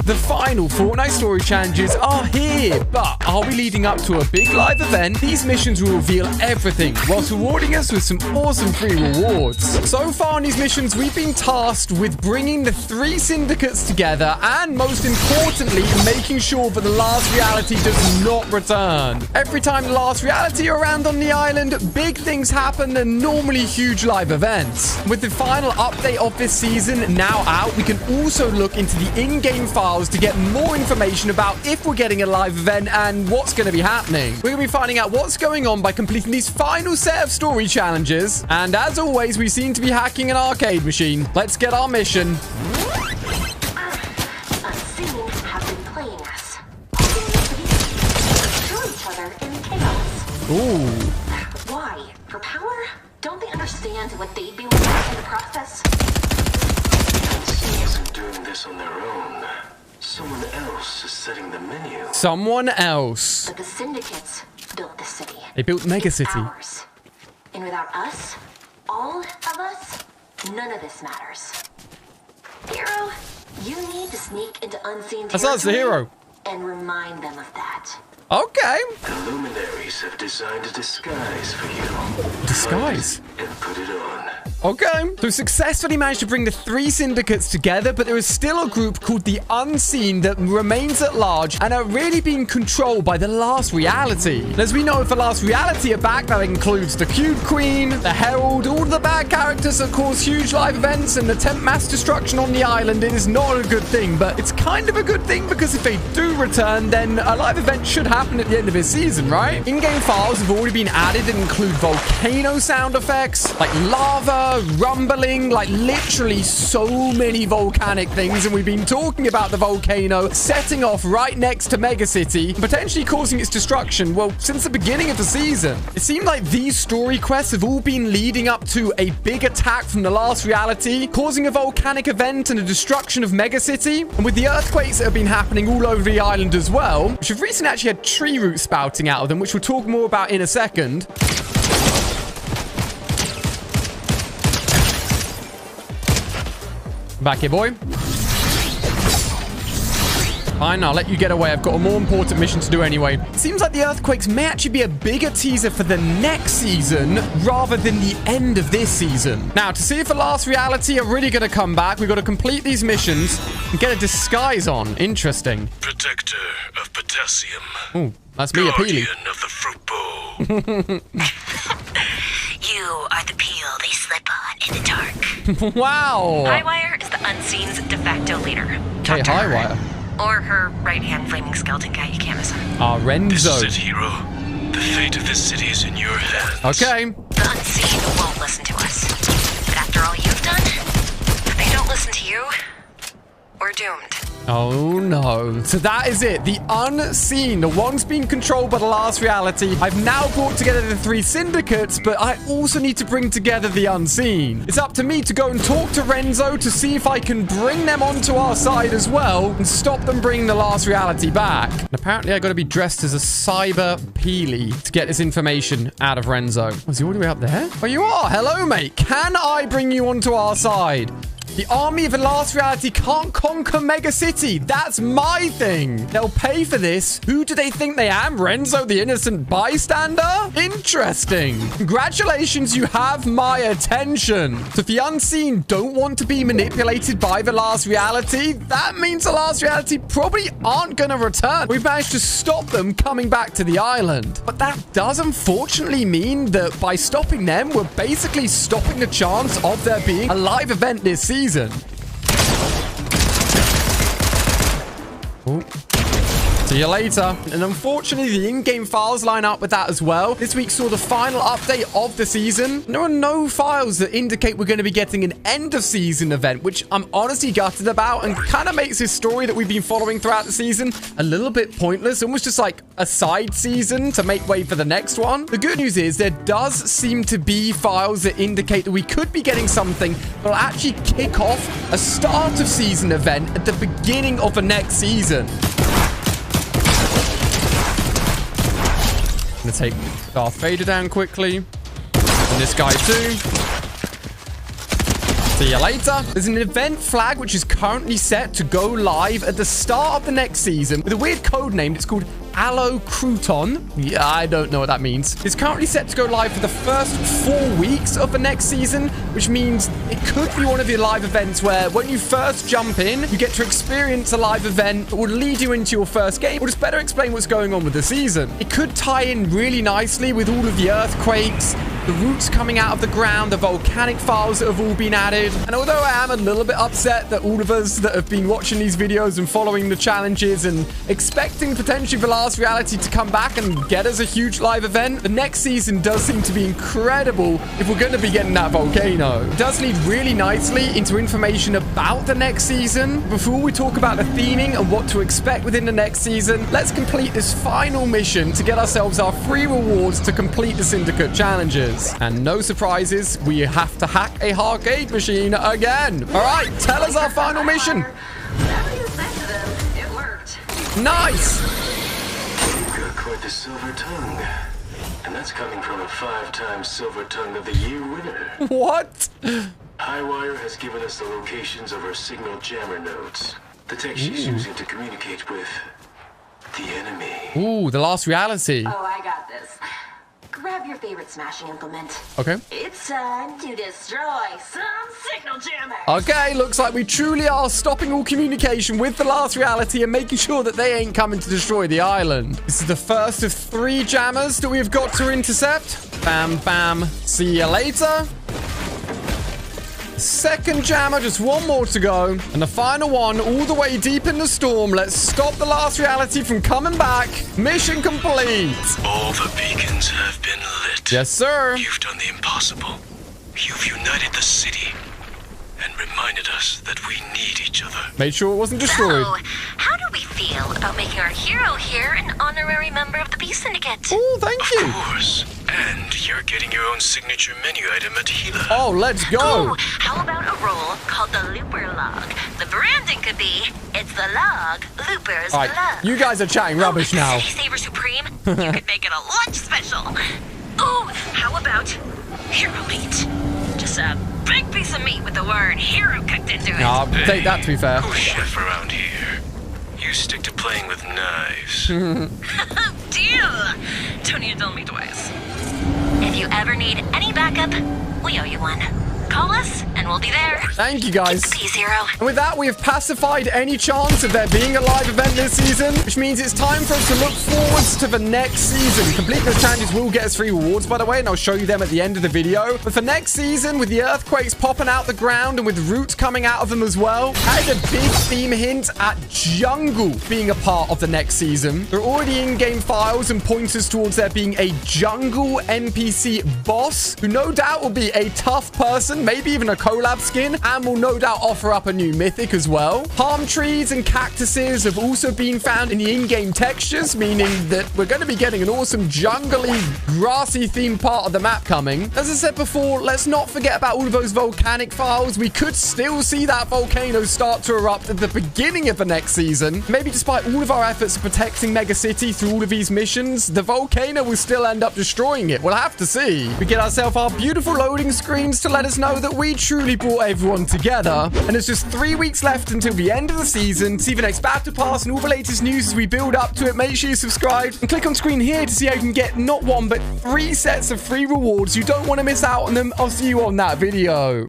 The final Fortnite story challenges are here, but are we leading up to a big live event? These missions will reveal everything whilst rewarding us with some awesome free rewards. So far on these missions, we've been tasked with bringing the 3 syndicates together and, most importantly, making sure that the last reality does not return. Every time the last reality are around on the island, big things happen and normally huge live events. With the final update of this season now out, we can also look into the in-game files to get more information about if we're getting a live event and what's going to be happening. We're going to be finding out what's going on by completing these final set of story challenges. And as always, we seem to be hacking an arcade machine. Let's get our mission. Unseen have been playing us. Destroy each other in chaos. Ooh. Why? For power? Don't they understand what they'd be losing in the process? Unseen isn't doing this on their own. Someone else is setting the menu. Someone else. But the syndicates built the city. They built Mega It's City. ours. And without us, all of us, none of this matters. Hero, you need to sneak into unseen That's us, the territory hero. and remind them of that. Okay. The luminaries have designed a disguise for you. Disguise? Find it and put it on. Okay. So successfully managed to bring the 3 syndicates together, but there is still a group called the Unseen that remains at large and are really being controlled by the last reality. And as we know, if the last reality are back, that includes the Cube Queen, the Herald, all the bad characters that cause huge live events and attempt mass destruction on the island. It is not a good thing, but it's kind of a good thing because if they do return, then a live event should happen at the end of this season, right? In-game files have already been added and include volcano sound effects, like lava, rumbling, like literally so many volcanic things. And we've been talking about the volcano setting off right next to Mega City, potentially causing its destruction, well, since the beginning of the season. It seemed like these story quests have all been leading up to a big attack from the last reality, causing a volcanic event and a destruction of Mega City. And with the earthquakes that have been happening all over the island as well, which have recently actually had tree roots spouting out of them, which we'll talk more about in a second. Back here, boy. Fine, I'll let you get away. I've got a more important mission to do anyway. It seems like the earthquakes may actually be a bigger teaser for the next season rather than the end of this season. Now, to see if the last reality are really going to come back, we've got to complete these missions and get a disguise on. Interesting. Protector of potassium. Ooh, that's me, a Peely. Guardian of the fruit bowl. You are the peel they slip on in the dark. Wow. Highwire is the Unseen's de facto leader. Hey, Talk to her. Highwire. Or her right-hand flaming skeleton guy, you can't miss him. This Renzo. is it, hero. The fate of this city is in your hands. Okay. The Unseen won't listen to us. But after all you've done, if they don't listen to you, we're doomed. Oh no. So that is it. The Unseen, the ones being controlled by the last reality. I've now brought together the 3 syndicates, but I also need to bring together the Unseen. It's up to me to go and talk to Renzo to see if I can bring them onto our side as well and stop them bringing the last reality back. And apparently I got to be dressed as a cyber Peely to get this information out of Renzo. Was he all the way up there? Oh, you are. Hello, mate. Can I bring you onto our side? The army of the last reality can't conquer Mega City. That's my thing. They'll pay for this. Who do they think they am? Renzo, the innocent bystander? Interesting. Congratulations, you have my attention. So if the Unseen don't want to be manipulated by the last reality, that means the last reality probably aren't going to return. We've managed to stop them coming back to the island. But that does unfortunately mean that by stopping them, we're basically stopping the chance of there being a live event this season. Ooh. See you later. And unfortunately, the in-game files line up with that as well. This week saw the final update of the season. There are no files that indicate we're going to be getting an end-of-season event, which I'm honestly gutted about and kind of makes this story that we've been following throughout the season a little bit pointless, almost just like a side season to make way for the next one. The good news is there does seem to be files that indicate that we could be getting something that will actually kick off a start-of-season event at the beginning of the next season. I'm gonna take Darth Vader down quickly. And this guy too. See you later. There's an event flag which is currently set to go live at the start of the next season with a weird code name. It's called Aloe Crouton. Yeah, I don't know what that means. It's currently set to go live for the first 4 weeks of the next season, which means it could be one of your live events where when you first jump in, you get to experience a live event that will lead you into your first game, or just better explain what's going on with the season. It could tie in really nicely with all of the earthquakes, the roots coming out of the ground, the volcanic files that have all been added. And although I am a little bit upset that all of us that have been watching these videos and following the challenges and expecting potentially the last reality to come back and get us a huge live event, the next season does seem to be incredible if we're going to be getting that volcano. It does lead really nicely into information about the next season. Before we talk about the theming and what to expect within the next season, let's complete this final mission to get ourselves our free rewards to complete the Syndicate challenges. And no surprises, we have to hack a arcade machine again. All right, tell us our final mission. Whatever you said to them, it worked. Nice. You've got quite the silver tongue. And that's coming from a 5-time Silver Tongue of the Year winner. What? Highwire has given us the locations of her signal jammer nodes. The tech she's using to communicate with the enemy. Ooh, the last reality. Oh, I got this. Grab your favorite smashing implement. Okay. It's time to destroy some signal jammers. Okay, looks like we truly are stopping all communication with the last reality and making sure that they ain't coming to destroy the island. This is the first of 3 jammers that we've got to intercept. Bam, bam. See you later. Second jammer, just 1 more to go. And the final one, all the way deep in the storm. Let's stop the last reality from coming back. Mission complete. All the beacons have been lit. Yes, sir. You've done the impossible. You've united the city and reminded us that we need each other. Made sure it wasn't destroyed. So, how do we feel about making our hero here an honorary member of the Beast Syndicate? Oh, thank you. Of course. And you're getting your own signature menu item at Gila. Oh, let's go. Oh, how about a role called the Looper Log? The branding could be, it's the log, Looper's All right, love. you guys are chatting rubbish now. City Saver Supreme, you could make it a lunch special. Oh, how about hero meat? Just a big piece of meat with the word hero cooked into it. No, I'll take that, to be fair. Who's chef around here? You stick to playing with knives. Deal! Don't need to tell me twice. If you ever need any backup, we owe you one. Call us, and we'll be there. Thank you, guys. Peace, hero. And with that, we have pacified any chance of there being a live event this season, which means it's time for us to look forwards to the next season. Completing those challenges will get us free rewards, by the way, and I'll show you them at the end of the video. But for next season, with the earthquakes popping out the ground and with roots coming out of them as well, that is a big theme hint at jungle being a part of the next season. There are already in-game files and pointers towards there being a jungle NPC boss, who no doubt will be a tough person, maybe even a collab skin, and will no doubt offer up a new mythic as well. Palm trees and cactuses have also been found in the in-game textures, meaning that we're going to be getting an awesome jungly, grassy themed part of the map coming. As I said before, let's not forget about all of those volcanic files. We could still see that volcano start to erupt at the beginning of the next season. Maybe despite all of our efforts of protecting Mega City through all of these missions, the volcano will still end up destroying it. We'll have to see. We get ourselves our beautiful loading screens to let us know that we truly brought everyone together. And there's just 3 weeks left until the end of the season. To see the next battle pass and all the latest news as we build up to it, make sure you subscribe and click on screen here to see how you can get not 1 but 3 sets of free rewards. You don't want to miss out on them. I'll see you on that video.